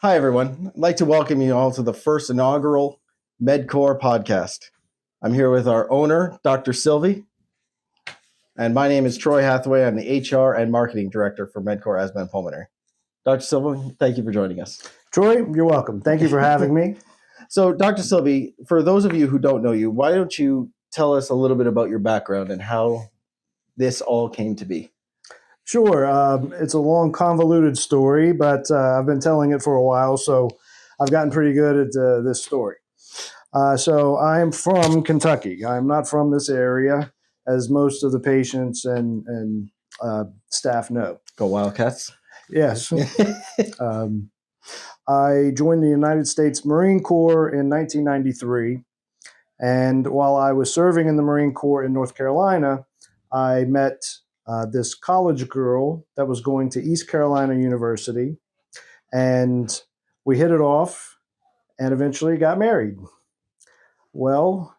Hi, everyone. I'd like to welcome you all to the first inaugural MedCore podcast. I'm here with our owner, Dr. Silvey, and my name is Troy Hathaway. I'm the HR and Marketing Director for MedCore Asthma and Pulmonary. Dr. Silvey, thank you for joining us. Troy, you're welcome. Thank you for having me. So, Dr. Silvey, for those of you who don't know you, why don't you tell us a little bit about your background and how this all came to be? Sure. It's a long, convoluted story, but I've been telling it for a while, so I've gotten pretty good at this story. So I am from Kentucky. I'm not from this area, as most of the patients and staff know. Go Wildcats. Yes. I joined the United States Marine Corps in 1993, and while I was serving in the Marine Corps in North Carolina, I met this college girl that was going to East Carolina University, and we hit it off and eventually got married. Well,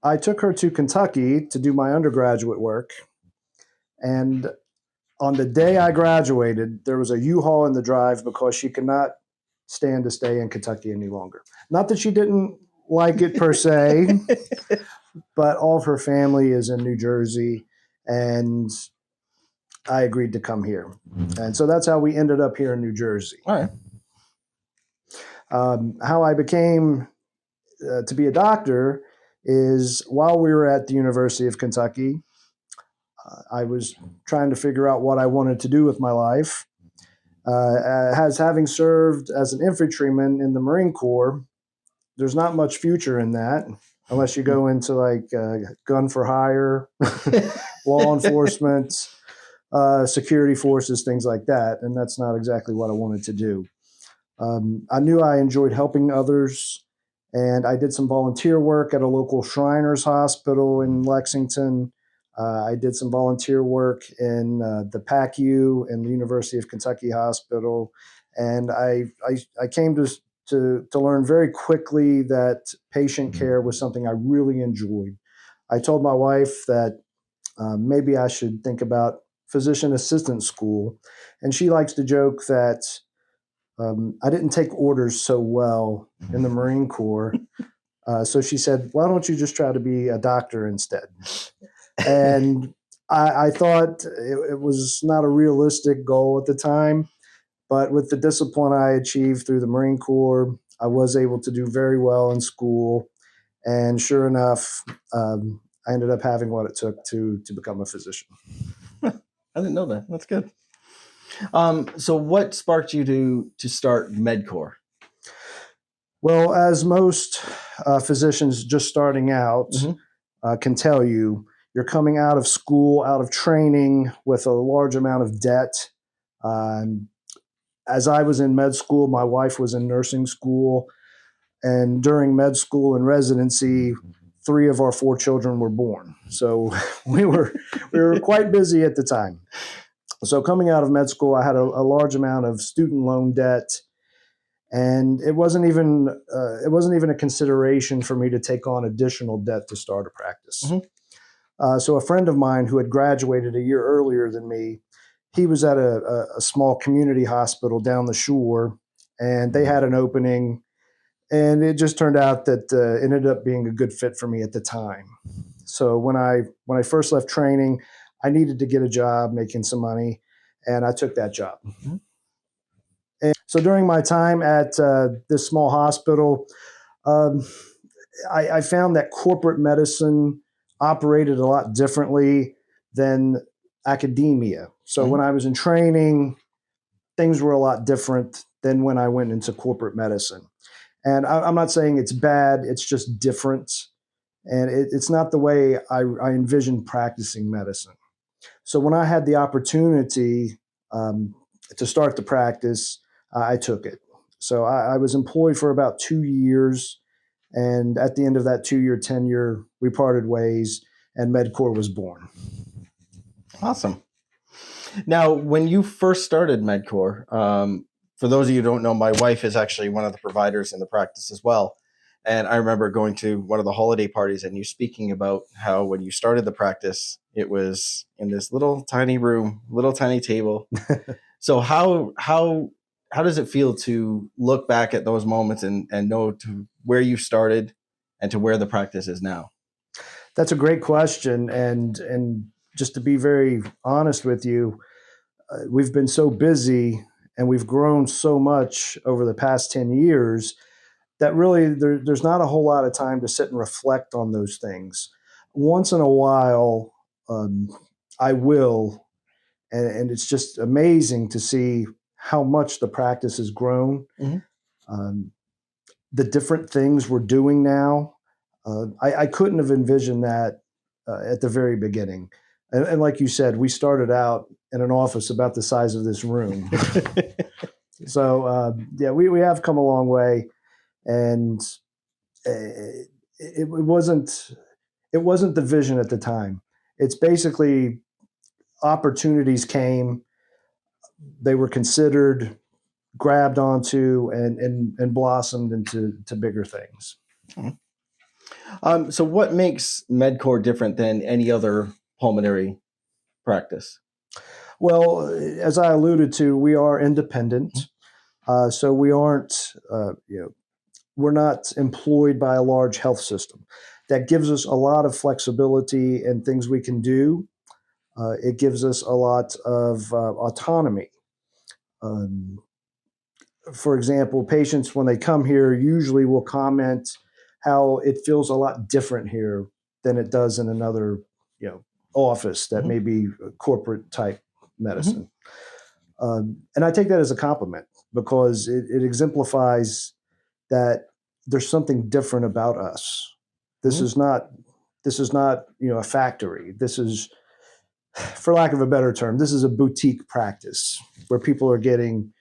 I took her to Kentucky to do my undergraduate work, and on the day I graduated, there was a U-Haul in the drive because she could not stand to stay in Kentucky any longer. Not that she didn't like it per se, but all of her family is in New Jersey, and I agreed to come here. And so that's how we ended up here in New Jersey. All right. How I became to be a doctor is while we were at the University of Kentucky, I was trying to figure out what I wanted to do with my life. As having served as an infantryman in the Marine Corps, there's not much future in that unless you go into like gun for hire, law enforcement, security forces, things like that. And that's not exactly what I wanted to do. I knew I enjoyed helping others, and I did some volunteer work at a local Shriners Hospital in Lexington. I did some volunteer work in the PACU and the University of Kentucky Hospital. And I came to learn very quickly that patient care was something I really enjoyed. I told my wife that maybe I should think about physician assistant school. And she likes to joke that I didn't take orders so well in the Marine Corps. So she said, why don't you just try to be a doctor instead? And I thought it was not a realistic goal at the time. But with the discipline I achieved through the Marine Corps, I was able to do very well in school. And sure enough, I ended up having what it took to become a physician. I didn't know that. That's good. So what sparked you to start MedCore? Well, as most physicians just starting out can tell you, you're coming out of school, out of training with a large amount of debt. As I was in med school, my wife was in nursing school. And during med school and residency, 3 of our 4 children were born. So we were quite busy at the time. So coming out of med school, I had a large amount of student loan debt, and it wasn't even a consideration for me to take on additional debt to start a practice. So a friend of mine who had graduated a year earlier than me, he was at a small community hospital down the shore, and they had an opening. And it just turned out that it ended up being a good fit for me at the time. So when I first left training, I needed to get a job making some money, and I took that job. And so during my time at this small hospital, I found that corporate medicine operated a lot differently than academia. So when I was in training, things were a lot different than when I went into corporate medicine. And I'm not saying it's bad, it's just different. And it's not the way I envisioned practicing medicine. So when I had the opportunity to start the practice, I took it. So I was employed for about 2 years. And at the end of that 2-year tenure, we parted ways and MedCore was born. Awesome. Now, when you first started MedCore, for those of you who don't know, my wife is actually one of the providers in the practice as well. And I remember going to one of the holiday parties and you speaking about how when you started the practice, it was in this little tiny room, little tiny table. So how how does it feel to look back at those moments and know to where you started and to where the practice is now? That's a great question, and just to be very honest with you, we've been so busy and we've grown so much over the past 10 years that really there's not a whole lot of time to sit and reflect on those things. Once in a while, I will, and it's just amazing to see how much the practice has grown. Mm-hmm. The different things we're doing now. I couldn't have envisioned that at the very beginning. And like you said, we started out in an office about the size of this room. So yeah, we have come a long way, and it wasn't the vision at the time. It's basically opportunities came, they were considered, grabbed onto, and blossomed into bigger things. So what makes MedCore different than any other pulmonary practice? Well, as I alluded to, we are independent. So we aren't, we're not employed by a large health system. That gives us a lot of flexibility and things we can do. It gives us a lot of autonomy. For example, patients, when they come here, usually will comment how it feels a lot different here than it does in another, office that may be corporate type medicine. And I take that as a compliment because it exemplifies that there's something different about us. This is not a factory. This is, for lack of a better term, this is a boutique practice where people are getting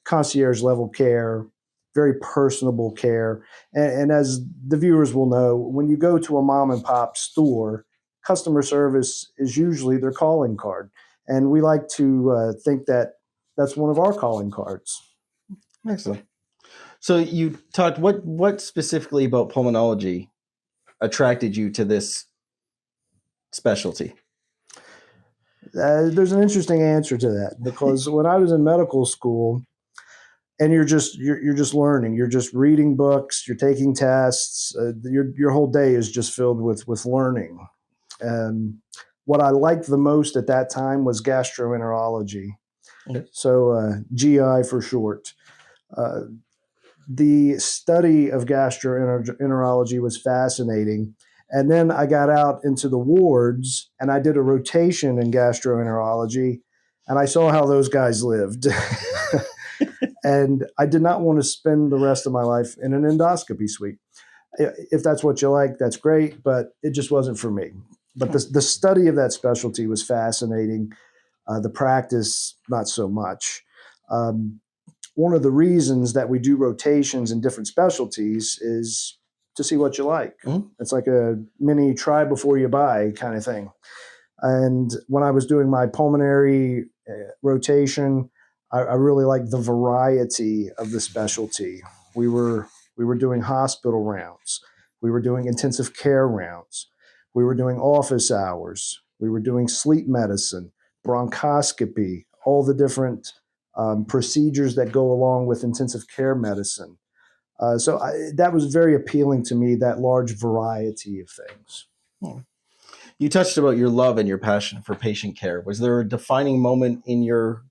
concierge level care, very personable care. And as the viewers will know, when you go to a mom and pop store, customer service is usually their calling card. And we like to think that that's one of our calling cards. Excellent. So you talked, what specifically about pulmonology attracted you to this specialty? There's an interesting answer to that because when I was in medical school, and you're just learning, you're just reading books, you're taking tests, your whole day is just filled with learning. And what I liked the most at that time was gastroenterology. Okay. So GI for short. The study of gastroenterology was fascinating. And then I got out into the wards and I did a rotation in gastroenterology, and I saw how those guys lived. And I did not want to spend the rest of my life in an endoscopy suite. If that's what you like, that's great, but it just wasn't for me. But the study of that specialty was fascinating. The practice, not so much. One of the reasons that we do rotations in different specialties is to see what you like. It's like a mini try before you buy kind of thing. And when I was doing my pulmonary rotation, I really liked the variety of the specialty. We were doing hospital rounds. We were doing intensive care rounds. We were doing office hours. We were doing sleep medicine, bronchoscopy, all the different procedures that go along with intensive care medicine. So that was very appealing to me, that large variety of things. You touched about your love and your passion for patient care. Was there a defining moment in your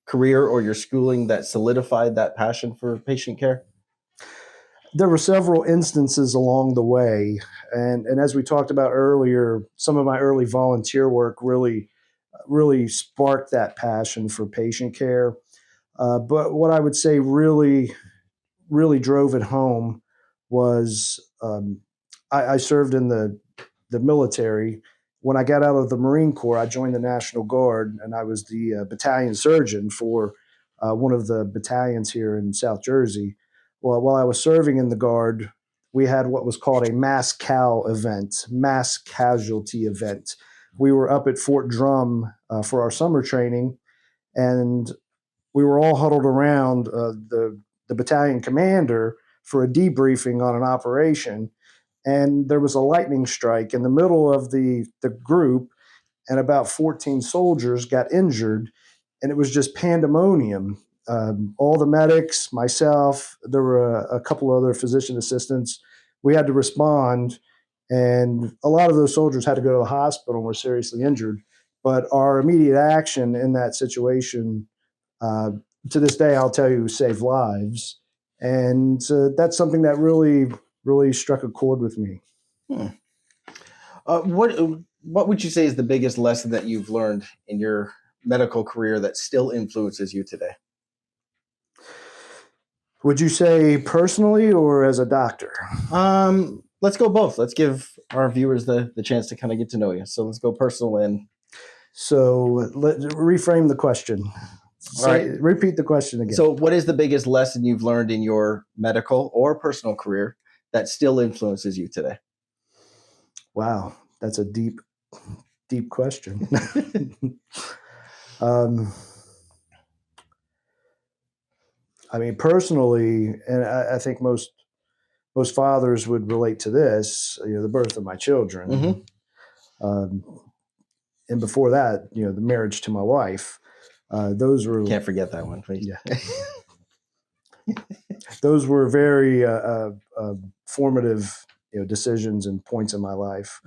career or your schooling that solidified that passion for patient care? There were several instances along the way. And as we talked about earlier, some of my early volunteer work really sparked that passion for patient care. But what I would say really drove it home was I served in the military. When I got out of the Marine Corps, I joined the National Guard, and I was the battalion surgeon for one of the battalions here in South Jersey. Well, while I was serving in the Guard, we had what was called a mass casualty event. We were up at Fort Drum for our summer training, and we were all huddled around the battalion commander for a debriefing on an operation. And there was a lightning strike in the middle of the group, and about 14 soldiers got injured, and it was just pandemonium. all the medics, myself, there were a couple other physician assistants. We had to respond, and a lot of those soldiers had to go to the hospital and were seriously injured. But our immediate action in that situation, uh, to this day, I'll tell you, saved lives. And that's something that really struck a chord with me. Hmm. What would you say is the biggest lesson that you've learned in your medical career that still influences you today? Would you say personally or as a doctor? Let's go both. Let's give our viewers the chance to kind of get to know you. So let's go personal and. So let's reframe the question. All right. Repeat the question again. So what is the biggest lesson you've learned in your medical or personal career that still influences you today? Wow, that's a deep question. I mean, personally, and I think most fathers would relate to this. The birth of my children, and before that, the marriage to my wife. Those were Can't forget that one, please. Yeah. Those were very formative, decisions and points in my life.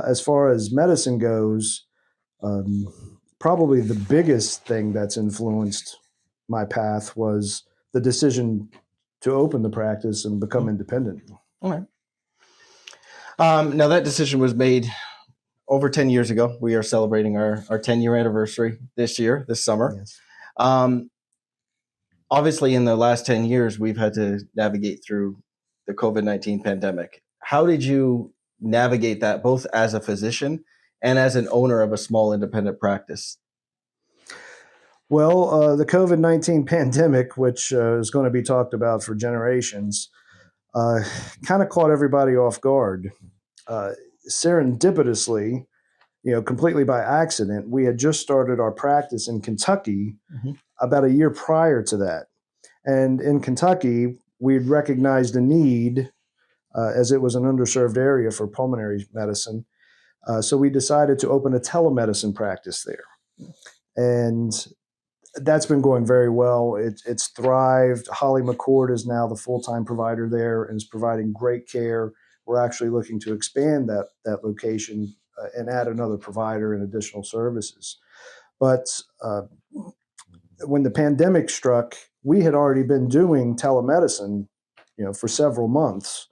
As far as medicine goes, probably the biggest thing that's influenced my path was the decision to open the practice and become independent. All right. Now that decision was made over 10 years ago. We are celebrating our 10-year anniversary this summer. Yes. Obviously, in the last 10 years, we've had to navigate through the COVID-19 pandemic. How did you navigate that, both as a physician and as an owner of a small independent practice? Well, the COVID-19 pandemic, which is going to be talked about for generations, kind of caught everybody off guard. Serendipitously, completely by accident, we had just started our practice in Kentucky about a year prior to that. And in Kentucky, we'd recognized a need as it was an underserved area for pulmonary medicine. So we decided to open a telemedicine practice there. And that's been going very well. It's thrived. Holly McCord is now the full-time provider there and is providing great care. We're actually looking to expand that location and add another provider and additional services. But when the pandemic struck, we had already been doing telemedicine, for several months.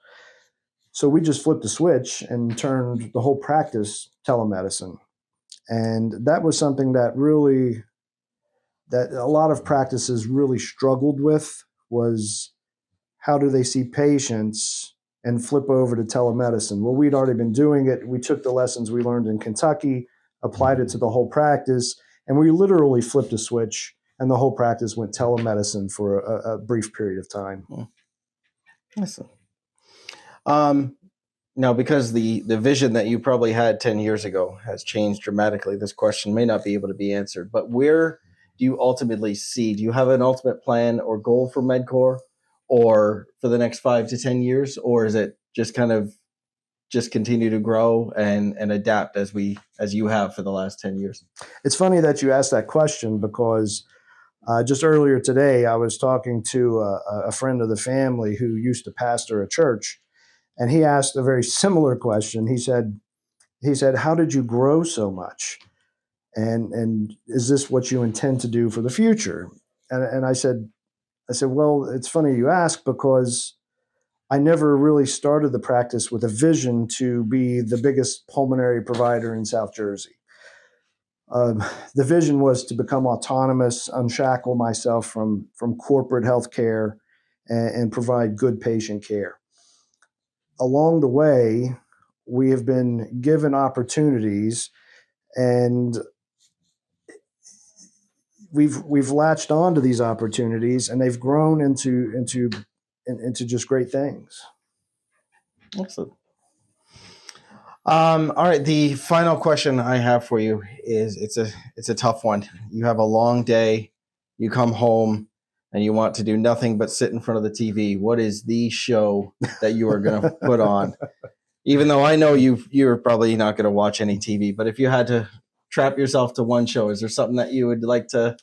So we just flipped a switch and turned the whole practice telemedicine. And that was something that a lot of practices really struggled with, was how do they see patients and flip over to telemedicine? Well, we'd already been doing it. We took the lessons we learned in Kentucky, applied it to the whole practice, and we literally flipped a switch, and the whole practice went telemedicine for a brief period of time. Awesome. Now, because the vision that you probably had 10 years ago has changed dramatically, this question may not be able to be answered, but where do you ultimately see? Do you have an ultimate plan or goal for MedCore, or for the next 5 to 10 years, or is it just kind of just continue to grow and adapt as you have for the last 10 years? It's funny that you asked that question, because just earlier today, I was talking to a friend of the family who used to pastor a church, and he asked a very similar question. He said, "How did you grow so much? And is this what you intend to do for the future?" And I said, "Well, it's funny you ask, because I never really started the practice with a vision to be the biggest pulmonary provider in South Jersey. The vision was to become autonomous, unshackle myself from corporate healthcare, and provide good patient care. Along the way, we have been given opportunities, and we've latched on to these opportunities, and they've grown into just great things." Excellent. All right. The final question I have for you is it's a tough one. You have a long day. You come home and you want to do nothing but sit in front of the TV. What is the show that you are going to put on? Even though I know you're probably not going to watch any TV, but if you had to trap yourself to one show, is there something that you would like to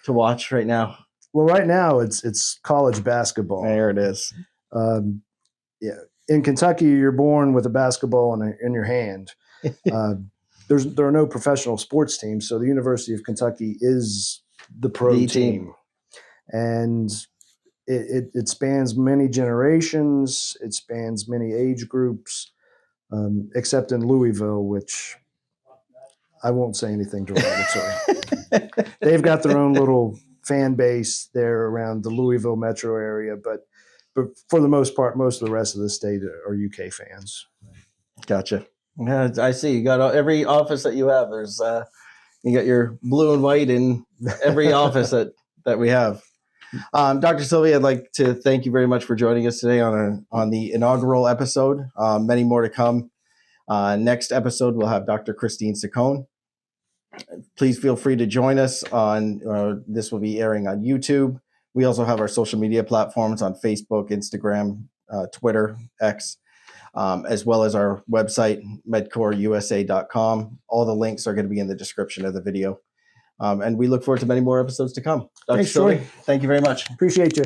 watch right now? Well, right now it's college basketball. There it is. Yeah, in Kentucky, you're born with a basketball in your hand. There are no professional sports teams, so the University of Kentucky is the pro The team. team. And it spans many generations. It spans many age groups, except in Louisville, which I won't say anything derogatory. They've got their own little fan base there around the Louisville metro area, but for the most part, most of the rest of the state are UK fans. Gotcha. Yeah, I see. You got every office that you have. There's you got your blue and white in every office that we have. Dr. Silvey, I'd like to thank you very much for joining us today on the inaugural episode. Many more to come. Next episode, we'll have Dr. Christine Saccone. Please feel free to join us on. This will be airing on YouTube. We also have our social media platforms on Facebook, Instagram, Twitter, X, as well as our website, medcoreusa.com. All the links are going to be in the description of the video. And we look forward to many more episodes to come. Dr. Thanks, Silvey, Troy. thank you very much. Appreciate you.